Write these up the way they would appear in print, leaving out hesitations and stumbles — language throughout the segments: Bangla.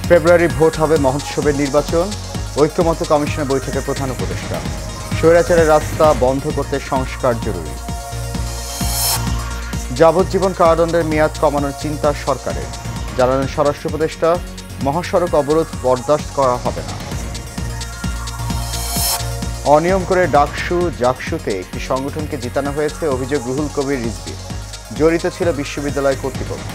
ফেব্রুয়ারি ভোট হবে মহোৎসবের নির্বাচন, ঐক্যমত্য কমিশনের বৈঠকে প্রধান উপদেষ্টা। স্বৈরাচারের রাস্তা বন্ধ করতে সংস্কার জরুরি। যাবজ্জীবন কারাদণ্ডের মেয়াদ কমানোর চিন্তা সরকারের, জানালেন স্বরাষ্ট্র উপদেষ্টা। মহাসড়ক অবরোধ বরদাস্ত করা হবে না। অনিয়ম করে জাকসুতে একটি সংগঠনকে জিতানো হয়েছে, অভিযোগ রুহুল কবির রিজভী। জড়িত ছিল বিশ্ববিদ্যালয় কর্তৃপক্ষ।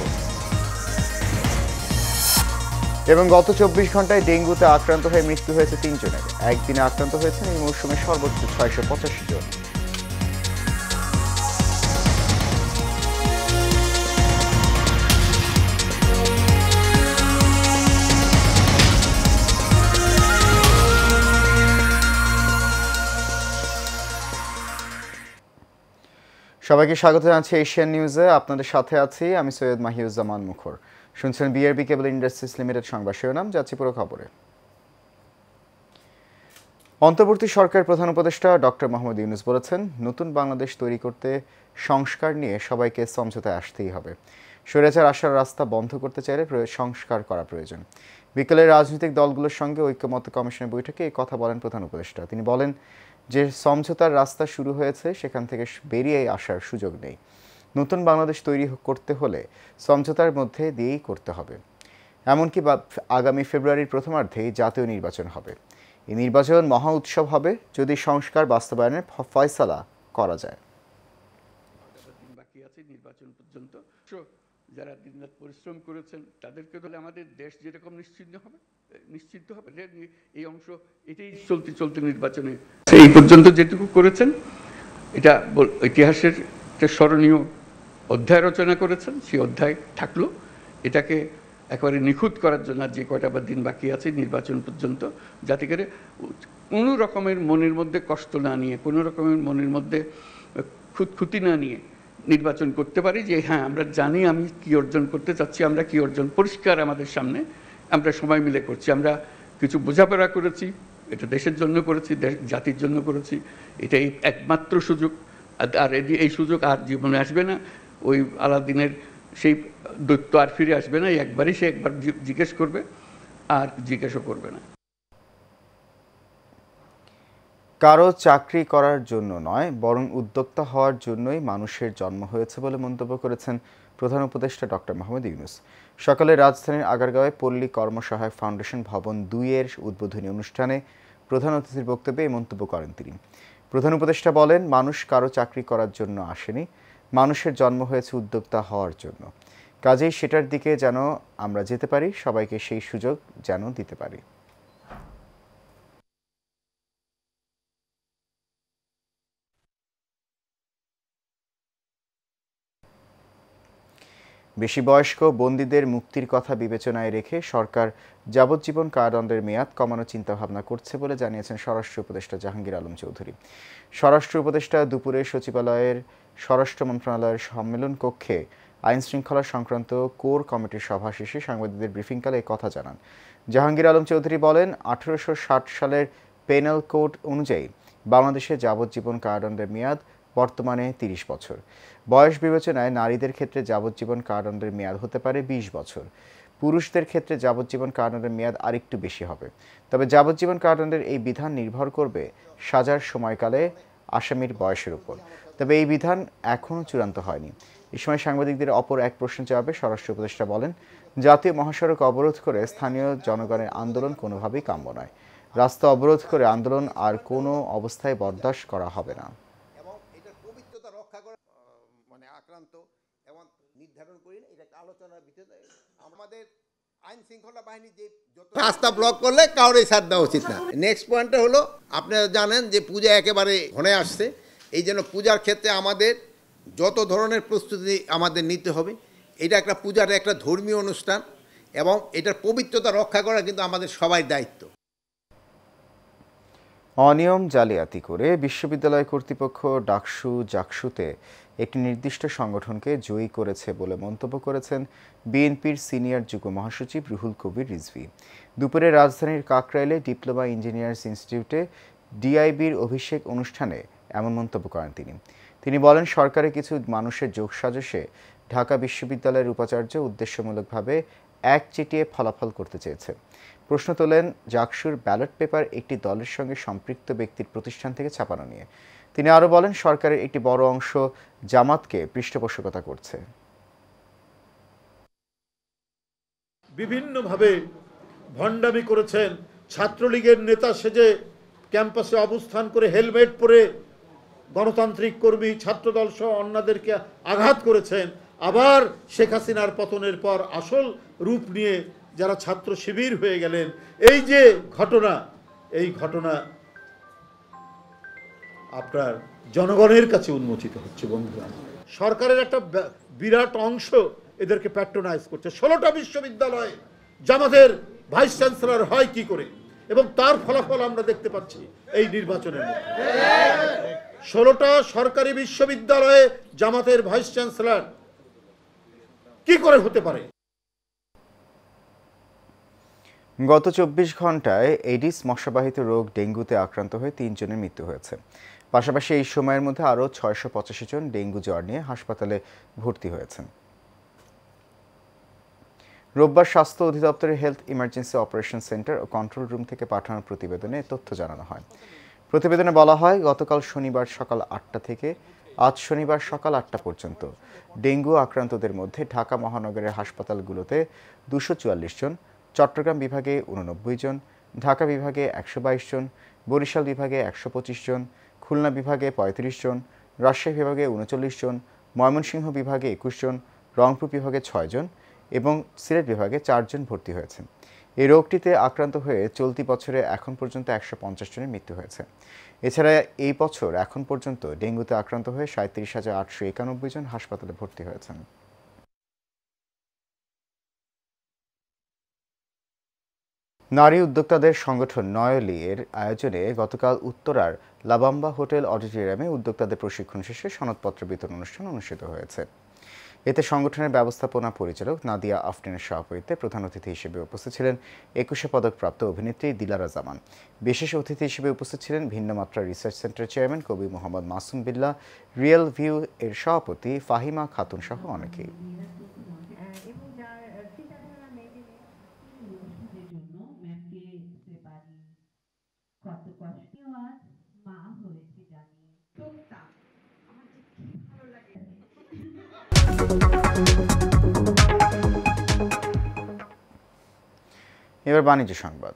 এবং গত 24 ঘন্টায় ডেঙ্গুতে আক্রান্ত হয়ে মৃত্যু হয়েছে 3 জনের। একদিনে আক্রান্ত হয়েছেন এই মৌসুমে সর্বোচ্চ 685 জন। সবাইকে স্বাগত জানাচ্ছি এশিয়ান নিউজে। আপনাদের সাথে আছি আমি সৈয়দ মাহিউজ্জামান মুখর। শুনছেন বিআরবি কেবল ইন্ডাস্ট্রিজ লিমিটেড সংবাদ শিরোনাম। যাচ্ছি পুরো খবরে। অন্তর্বর্তী সরকার প্রধান উপদেষ্টা ডক্টর মোহাম্মদ ইউনূস বলেছেন, নতুন বাংলাদেশ তৈরি করতে সংস্কার নিয়ে সবাইকে সমঝোতায় আসতেই হবে। স্বৈরাচার আসার রাস্তা বন্ধ করতে চাইলে সংস্কার করা প্রয়োজন। বিকেলে রাজনৈতিক দলগুলোর সঙ্গে ঐক্যমত্য কমিশনের বৈঠকে এই কথা বলেন প্রধান উপদেষ্টা। তিনি বলেন যে সমঝোতার রাস্তা শুরু হয়েছে, সেখান থেকে বেরিয়ে আসার সুযোগ নেই। নতুন বাংলাদেশ তৈরি করতে হলে সমঝোতার মধ্যে দিয়েই করতে হবে। এমনকি আগামী ফেব্রুয়ারির প্রথমার্ধেই জাতীয় নির্বাচন হবে। এই নির্বাচন মহা উৎসব হবে যদি সংস্কার বাস্তবায়নের ফয়সালা করা যায়। বাকি আছে নির্বাচন পর্যন্ত। যারা দিনরাত পরিশ্রম করেছেন তাদেরকে ধরে আমাদের দেশ যেরকম নিশ্চিন্ত হবে এই অংশ এটাই চলতে নির্বাচনে এই পর্যন্ত যেটুকু করেছেন এটা ইতিহাসের একটা স্মরণীয় অধ্যায় রচনা করেছেন। সেই অধ্যায় থাকলো। এটাকে একেবারে নিখুঁত করার জন্য যে কয়টা বা দিন বাকি আছে নির্বাচন পর্যন্ত, যাতে করে কোনো রকমের মনের মধ্যে কষ্ট না নিয়ে, কোনো রকমের মনের মধ্যে খুঁতখুঁতি না নিয়ে নির্বাচন করতে পারি। যে হ্যাঁ, আমরা জানি আমি কি অর্জন করতে চাচ্ছি, আমরা কি অর্জন পরিষ্কার আমাদের সামনে, আমরা সবাই মিলে করছি। আমরা কিছু বোঝাপড়া করেছি, এটা দেশের জন্য করেছি, জাতির জন্য করেছি। এটাই একমাত্র সুযোগ। আর এই সুযোগ আর জীবনে আসবে না। ওই আলাদিনের সেই দৈত্য আর ফিরে আসবে না। একবারই সে একবার জিজ্ঞেস করবে, আর জিজ্ঞেসও করবে না। কারো চাকরি করার জন্য নয়, বরং উদ্যোক্তা হওয়ার জন্যই মানুষের জন্ম হয়েছে বলে মন্তব্য করেছেন প্রধান উপদেষ্টা ডক্টর মোহাম্মদ ইউনূস। সকালে রাজধানীর আগারগাঁওয়ে পল্লী কর্মসহায়ক ফাউন্ডেশন ভবন 2-এর উদ্বোধনী অনুষ্ঠানে প্রধান অতিথির বক্তব্যে এই মন্তব্য করেন তিনি। প্রধান উপদেষ্টা বলেন, মানুষ কারো চাকরি করার জন্য আসেনি, মানুষের জন্ম হয়েছে উদ্যোক্তা হওয়ার জন্য। কাজেই সেটার দিকে যেন আমরা যেতে পারি, সবাইকে সেই সুযোগ যেন দিতে পারি। বেশি বয়স্ক বন্দীদের মুক্তির কথা বিবেচনায় রেখে সরকার যাবজ্জীবন কারাদণ্ডের মেয়াদ কমানোর চিন্তাভাবনা করছে বলে জানিয়েছেন স্বরাষ্ট্র উপদেষ্টা জাহাঙ্গীর আলম চৌধুরী। স্বরাষ্ট্র উপদেষ্টা দুপুরে সচিবালয়ের স্বরাষ্ট্র মন্ত্রণালয়ের সম্মেলন কক্ষে আইন শৃঙ্খলা সংক্রান্ত কোর কমিটির সভা শেষে সাংবাদিকদের ব্রিফিংকালে কথা জানান। জাহাঙ্গীর আলম চৌধুরী বলেন, 1860 সালের পেনাল কোড অনুযায়ী বাংলাদেশে যাবজ্জীবন কারাদণ্ডের মেয়াদ বর্তমানে 30 বছর। বয়স বিবেচনায় নারীদের ক্ষেত্রে যাবজ্জীবন কারাদণ্ডের মেয়াদ হতে পারে 20 বছর। পুরুষদের ক্ষেত্রে যাবজ্জীবন কারাদণ্ডের মেয়াদ আরেকটু বেশি হবে। তবে যাবজ্জীবন কারাদণ্ডের এই বিধান নির্ভর করবে সাজার সময়কালে আসামির বয়সের উপর। তবে এই বিধান এখনও চূড়ান্ত হয়নি। এই সময় সাংবাদিকদের অপর এক প্রশ্নের জবাবে স্বরাষ্ট্র উপদেষ্টা বলেন, জাতীয় মহাসড়ক অবরোধ করে স্থানীয় জনগণের আন্দোলন কোনোভাবেই কাম্য নয়। রাস্তা অবরোধ করে আন্দোলন আর কোনো অবস্থায় বরদাস্ত করা হবে না। এবং নির্ধারণ করি না, এটা আলোচনার ভিতরে আমাদের আইন শৃঙ্খলা বাহিনী যে রাস্তা ব্লক করলে কাউরে ছাড় দেওয়া উচিত না। নেক্সট পয়েন্টটা হলো, আপনারা জানেন যে পূজা একেবারে ঘনে আসছে। এই জন্য পূজার ক্ষেত্রে আমাদের যত ধরনের প্রস্তুতি আমাদের নিতে হবে। এটা একটা পূজার একটা ধর্মীয় অনুষ্ঠান এবং এটার পবিত্রতা রক্ষা করা কিন্তু আমাদের সবাই দায়িত্ব। অনিয়ম জালিয়াতি করে বিশ্ববিদ্যালয় কর্তৃপক্ষ জাকসুতে একটি নির্দিষ্ট সংগঠনকে জয়ী করেছে বলে মন্তব্য করেছেন বিএনপির সিনিয়র যুগ্ম মহাসচিব রুহুল কবির রিজভী। দুপুরে রাজধানীর কাকরাইলে ডিপ্লোমা ইঞ্জিনিয়ার্স ইনস্টিটিউটে ডিআইবির অভিষেক অনুষ্ঠানে এমন মন্তব্য করেন তিনি বলেন, সরকারের কিছু মানুষের যোগসাজশে ঢাকা বিশ্ববিদ্যালয়ের উপাচার্য উদ্দেশ্যমূলকভাবে একচেটিয়া ফলাফল করতে চেয়েছে। প্রশ্ন তোলেন জাকসুর ব্যালট পেপার একটি দলের সঙ্গে সম্পৃক্ত ব্যক্তির প্রতিষ্ঠান থেকে ছাপানো নিয়ে। তিনি আরও বলেন, সরকারের একটি বড় অংশ জামাতকে পৃষ্ঠপোষকতা করছে। বিভিন্নভাবে ভণ্ডামি করেছেন, ছাত্রলীগের নেতা সেজে ক্যাম্পাসে অবস্থান করে হেলমেট পরে গণতান্ত্রিক কর্মী, ছাত্রদল সহ অন্যদেরকে আঘাত করেছেন। আবার শেখ হাসিনার পতনের পর আসল রূপ নিয়ে যারা ছাত্র শিবির হয়ে গেলেন, এই যে ঘটনা, এই ঘটনা আপনার জনগণের কাছে উন্মোচিত হচ্ছে। বন্ধুরা, সরকারের একটা বিরাট অংশ এদেরকে প্যাট্রোনাইজ করছে। 16টা বিশ্ববিদ্যালয়ে জামাতের ভাইস চ্যান্সেলর হয় কি করে, এবং তার ফলাফল আমরা দেখতে পাচ্ছি এই নির্বাচনের মধ্যে। 16টা সরকারি বিশ্ববিদ্যালয়ে জামাতের ভাইস চ্যান্সেলর কি করে হতে পারে? গত 24 ঘন্টায় এডিস মশাবাহিত রোগ ডেঙ্গুতে আক্রান্ত হয়ে 3 জনের মৃত্যু হয়েছে। পাশাপাশি এই সময়ের মধ্যে আরও 685 জন ডেঙ্গু জ্বর নিয়ে হাসপাতালে ভর্তি হয়েছেন। রোববার স্বাস্থ্য অধিদপ্তরের হেলথ ইমার্জেন্সি অপারেশন সেন্টার ও কন্ট্রোল রুম থেকে পাঠানো প্রতিবেদনে তথ্য জানানো হয়। প্রতিবেদনে বলা হয়, গতকাল শনিবার সকাল 8টা থেকে আজ শনিবার সকাল 8টা পর্যন্ত ডেঙ্গু আক্রান্তদের মধ্যে ঢাকা মহানগরের হাসপাতালগুলোতে 244 জন, চট্টগ্রাম বিভাগে 89 জন, ঢাকা বিভাগে 122 জন, বরিশাল বিভাগে 125 জন, খুলনা বিভাগে 35 জন, রাজশাহী বিভাগে 39 জন, ময়মনসিংহ বিভাগে 21 জন, রংপুর বিভাগে 6 জন এবং সিলেট বিভাগে 4 জন ভর্তি হয়েছেন। এই রোগটিতে আক্রান্ত হয়ে চলতি বছরে এখন পর্যন্ত 150 জনের মৃত্যু হয়েছে। এছাড়া এই বছর এখন পর্যন্ত ডেঙ্গুতে আক্রান্ত হয়ে 37,891 জন হাসপাতালে ভর্তি হয়েছেন। নারী উদ্যোক্তাদের সংগঠন নয়লি এর আয়োজনে গতকাল উত্তরার লাবাম্বা হোটেল অডিটোরিয়ামে উদ্যোক্তাদের প্রশিক্ষণ শেষে সনদপত্র বিতরণ অনুষ্ঠান অনুষ্ঠিত হয়েছে। এতে সংগঠনের ব্যবস্থাপনা পরিচালক নাদিয়া আফরিনের সভাপতিত্বে প্রধান অতিথি হিসেবে উপস্থিত ছিলেন 21শে পদকপ্রাপ্ত অভিনেত্রী দিলারা জামান। বিশেষ অতিথি হিসেবে উপস্থিত ছিলেন ভিন্নমাত্রা রিসার্চ সেন্টারের চেয়ারম্যান কবি মোহাম্মদ মাসুম বিল্লাহ, রিয়েল ভিউ এর সভাপতি ফাহিমা খাতুন সহ অনেকেই। এবার বাণিজ্য সংবাদ।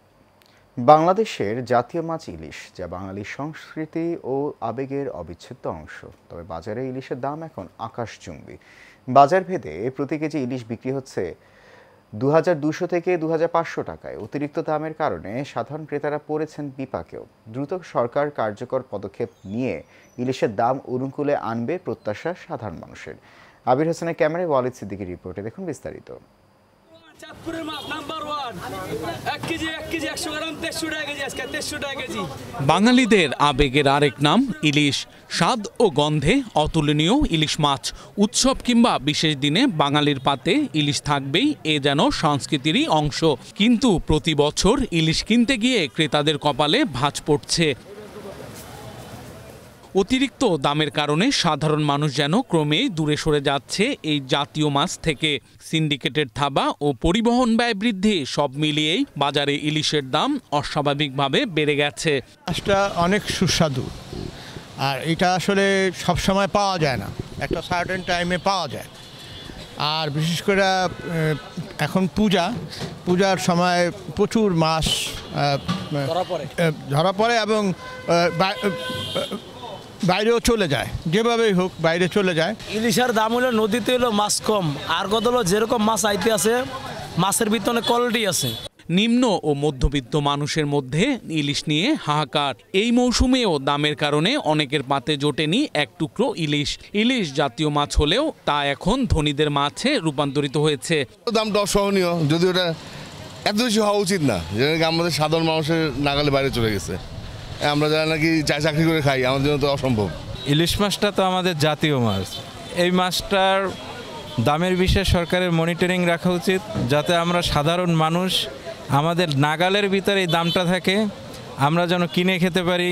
বাংলাদেশের জাতীয় মাছ ইলিশ, যা বাঙালির সংস্কৃতি ও আবেগের অবিচ্ছেদ্য অংশ। তবে বাজারে ইলিশের দাম এখন আকাশচুম্বী। বাজার ভেদে প্রতি কেজি ইলিশ বিক্রি হচ্ছে 2200 থেকে 2500 টাকায়। অতিরিক্ত দামের কারণে সাধারণ ক্রেতারা পড়েছেন বিপাকেও। দ্রুত সরকার কার্যকর পদক্ষেপ নিয়ে ইলিশের দাম অনুকূলে আনবে প্রত্যাশা সাধারণ মানুষের। আবির হোসেনের ক্যামেরায় ওয়ালিদ সিদ্দিকীর রিপোর্টে দেখুন বিস্তারিত। বাঙালিদের আবেগের আরেক নাম ইলিশ। স্বাদ ও গন্ধে অতুলনীয় ইলিশ মাছ। উৎসব কিংবা বিশেষ দিনে বাঙালির পাতে ইলিশ থাকবেই, এ যেন সংস্কৃতিরই অংশ। কিন্তু প্রতি বছর ইলিশ কিনতে গিয়ে ক্রেতাদের কপালে ভাঁজ পড়ছে। অতিরিক্ত দামের কারণে সাধারণ মানুষ যেন ক্রমেই দূরে সরে যাচ্ছে এই জাতীয় মাছ থেকে। সিন্ডিকেটের থাবা ও পরিবহন ব্যয় বৃদ্ধি সব মিলিয়েই বাজারে ইলিশের দাম অস্বাভাবিকভাবে বেড়ে গেছে। মাছটা অনেক সুস্বাদু, আর এটা আসলে সব সময় পাওয়া যায় না, একটা সার্টেন টাইমে পাওয়া যায়। আর বিশেষ করে এখন পূজার সময় প্রচুর মাছ ধরা পড়ে এবং বাইরেও চলে যায়, যেভাবেই হোক বাইরে চলে যায়। ইলিশের দাম হলো নদীতে হলো মাছ কম, আর কত হলো যেরকম মাছ আইতে আছে মাছের ভিতরে কোয়ালিটি আছে। নিম্ন ও মধ্যবিত্ত মানুষের মধ্যে ইলিশ নিয়ে হাহাকার। এই মৌসুমেও দামের কারণে অনেকের পাতে জোটেনি এক টুকরো ইলিশ। ইলিশ জাতীয় মাছ হলেও তা এখন ধনীদের মাছে রূপান্তরিত হয়েছে। দামটা অসহনীয়, যদিও এটা এত বেশি হওয়া উচিত না, যেটা আমাদের সাধারণ মানুষের নাগালে বাইরে চলে গেছে। আমরা যারা নাকি চাকরি করে খাই, আমাদের জন্য তো অসম্ভব। ইলিশ মাছটা তো আমাদের জাতীয় মাছ। এই মাছটার দামের বিষয়ে সরকারের মনিটরিং রাখা উচিত, যাতে আমরা সাধারণ মানুষ আমাদের নাগালের ভিতরে এই দামটা থাকে, আমরা যেন কিনে খেতে পারি।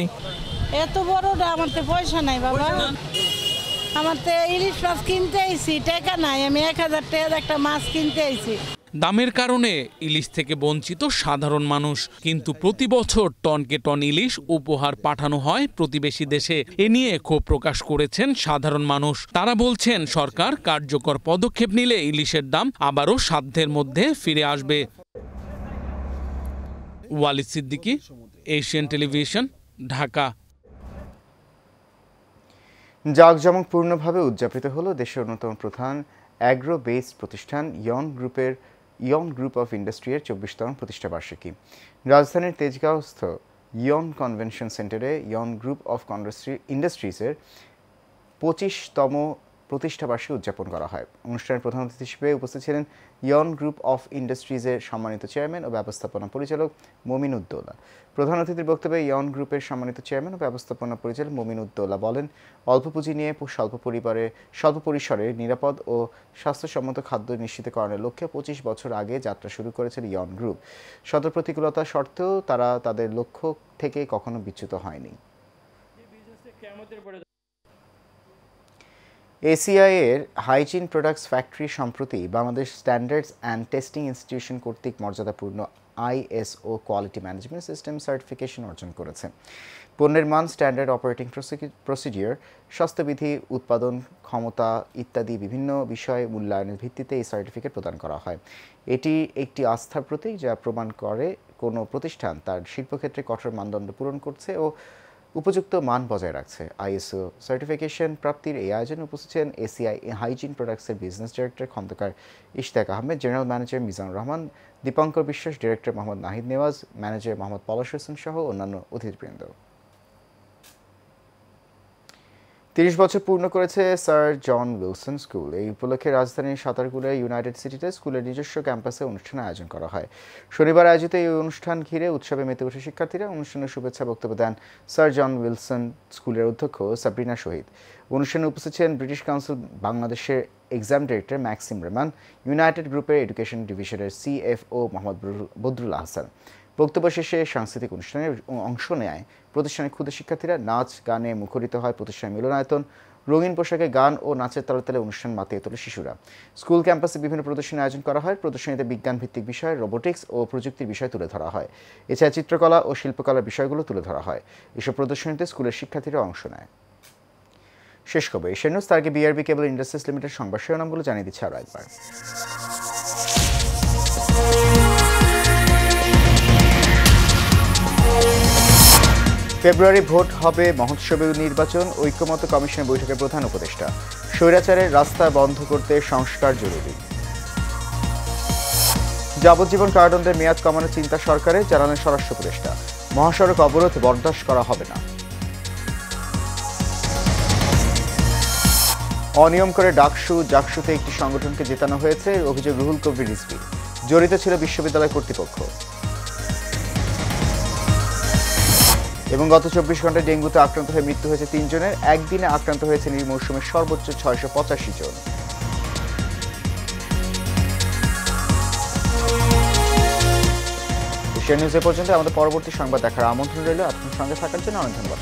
এত বড়টা আমার তো পয়সা নাই বাবা, আমার তো ইলিশ মাছ কিনতে আইছি, টাকা নাই। আমি 1000 টাকার একটা মাছ কিনতে আইছি। দামের কারণে ইলিশ থেকে বঞ্চিত সাধারণ মানুষ, কিন্তু প্রতি বছর টনকে টন ইলিশ উপহার পাঠানো হয় প্রতিবেশী দেশে। এ নিয়ে ক্ষোভ প্রকাশ করেছেন সাধারণ মানুষ। তারা বলছেন সরকার কার্যকর পদক্ষেপ নিলে ইলিশের দাম আবারও সাধ্যের মধ্যে ফিরে আসবে। Walid Siddiqui, Asian television, Dhaka. জাঁকজমকপূর্ণভাবে উদযাপিত হলো দেশের অন্যতম প্রধান অ্যাগ্রো বেসড প্রতিষ্ঠান ইয়ন গ্রুপ অফ ইন্ডাস্ট্রির 24তম প্রতিষ্ঠাবার্ষিকী। রাজধানীর তেজগাঁওস্থ ইয়ন কনভেনশন সেন্টারে ইয়ন গ্রুপ অফ ইন্ডাস্ট্রিজের 25তম প্রতিষ্ঠাবার্ষিকী উদযাপন করা হয়। অনুষ্ঠানের প্রধান অতিথি হিসেবে উপস্থিত ছিলেন ইয়ন গ্রুপ অফ ইন্ডাস্ট্রিজের সম্মানিত চেয়ারম্যান ও ব্যবস্থাপনা পরিচালক মমিন উদ্দৌলা। প্রধান অতিথির বক্তব্যে ইয়ন গ্রুপের সম্মানিত চেয়ারম্যান ও ব্যবস্থাপনা পরিচালক মমিন উদ্দৌলা বলেন, অল্প পুঁজি নিয়ে স্বল্প পরিসরে নিরাপদ ও স্বাস্থ্যসম্মত খাদ্য নিশ্চিতকরণের লক্ষ্যে 25 বছর আগে যাত্রা শুরু করেছিল ইয়ন গ্রুপ। শত প্রতিকূলতা সত্ত্বেও তারা তাদের লক্ষ্য থেকে কখনো বিচ্যুত হয়নি। এসিআই এর হাইজিন প্রোডাক্টস ফ্যাক্টরি সম্প্রতি Bangladesh standards and testing institution কর্তৃক মর্যাদাপূর্ণ ISO quality management system certification অর্জন করেছে। পণ্যের মান, স্ট্যান্ডার্ড অপারেটিং প্রসিডিওর, স্বাস্থ্যবিধি, উৎপাদন ক্ষমতা ইত্যাদি বিভিন্ন বিষয়ে মূল্যায়নের ভিত্তিতে এই সার্টিফিকেট প্রদান করা হয়। এটি একটি আস্থার প্রতীক যা প্রমাণ করে কোনো প্রতিষ্ঠান তার শিল্পক্ষেত্রে কঠোর মানদণ্ড পূরণ করছে ও উপযুক্ত মান বজায় রাখছে। ISO সার্টিফিকেশন প্রাপ্তির এই আয়োজনে উপস্থিত ছিলেন এসিআই হাইজিন প্রোডাক্টসের business director Khandakar Ishtiaq Ahmed, general manager Mizanur Rahman, Dipankar Biswas, director Mohammad Nahid Newaz, manager Mohammad Palash Hossain সহ অন্যান্য অতিথিবৃন্দ। 30 বছর পূর্ণ করেছে স্যার জন উইলসন স্কুল। এই উপলক্ষে রাজধানীর সাতারকুলে ইউনাইটেড সিটিতে স্কুলের নিজস্ব ক্যাম্পাসে অনুষ্ঠানের আয়োজন করা হয়। শনিবার আয়োজিত এই অনুষ্ঠান ঘিরে উৎসবে মেতে ওঠে শিক্ষার্থীরা। অনুষ্ঠানের শুভেচ্ছা বক্তব্য দেন স্যার জন উইলসন স্কুলের অধ্যক্ষ সাবরিনা শহীদ। অনুষ্ঠানে উপস্থিত ছিলেন ব্রিটিশ কাউন্সিল বাংলাদেশের এক্সাম ডিরেক্টর ম্যাক্সিম রেমান, ইউনাইটেড গ্রুপের এডুকেশন ডিভিশনের CFO মোহাম্মদ বদরুল আহসান। বক্তব্য শেষে সাংস্কৃতিক অনুষ্ঠানে অংশ নেয় প্রতিষ্ঠানের ক্ষুদে শিক্ষার্থীরা। নাচ গানে মুখরিত হয় প্রতিষ্ঠানের মিলনায়তন। রঙিন পোশাকে গান ও নাচের তালে তালে অনুষ্ঠান মাতিয়ে তোলে শিশুরা। স্কুল ক্যাম্পাসে বিভিন্ন প্রদর্শনীর আয়োজন করা হয়। প্রদর্শনীতে বিজ্ঞান ভিত্তিক বিষয়, রোবোটিক্স ও প্রযুক্তির বিষয় তুলে ধরা হয়। এছাড়া চিত্রকলা ও শিল্পকলার বিষয়গুলো তুলে ধরা হয়। এসব প্রদর্শনীতে স্কুলের শিক্ষার্থীরা অংশ নেয়। শেষ খবর এশিয়ান নিউজ, তার আগে BRB কেবল ইন্ডাস্ট্রিজ লিমিটেড সংবাদ শিরোনামগুলো জানিয়ে দিচ্ছে আরও একবার। ফেব্রুয়ারি ভোট হবে মহোৎসবে নির্বাচন, ঐক্যমত্য কমিশনের বৈঠকের প্রধান উপদেষ্টা। স্বৈরাচারের রাস্তা বন্ধ করতে সংস্কার জরুরি। যাবজ্জীবন কারাদণ্ডের মেয়াদ কমানোর চিন্তা সরকারের, জানালেন স্বরাষ্ট্র উপদেষ্টা। মহাসড়ক অবরোধ বরদাস্ত করা হবে না। অনিয়ম করে জাকসুতে একটি সংগঠনকে জেতানো হয়েছে, অভিযোগ রুহুল কবির রিজভী। জড়িত ছিল বিশ্ববিদ্যালয় কর্তৃপক্ষ। এবং গত 24 ঘন্টায় ডেঙ্গুতে আক্রান্ত হয়ে মৃত্যু হয়েছে 3 জনের। একদিনে আক্রান্ত হয়েছে এই মৌসুমের সর্বোচ্চ 685 জন। এশিয়ান নিউজ এ পর্যন্ত। আমাদের পরবর্তী সংবাদ দেখার আমন্ত্রণ রইল। আপনার সঙ্গে থাকার জন্য অনেক ধন্যবাদ।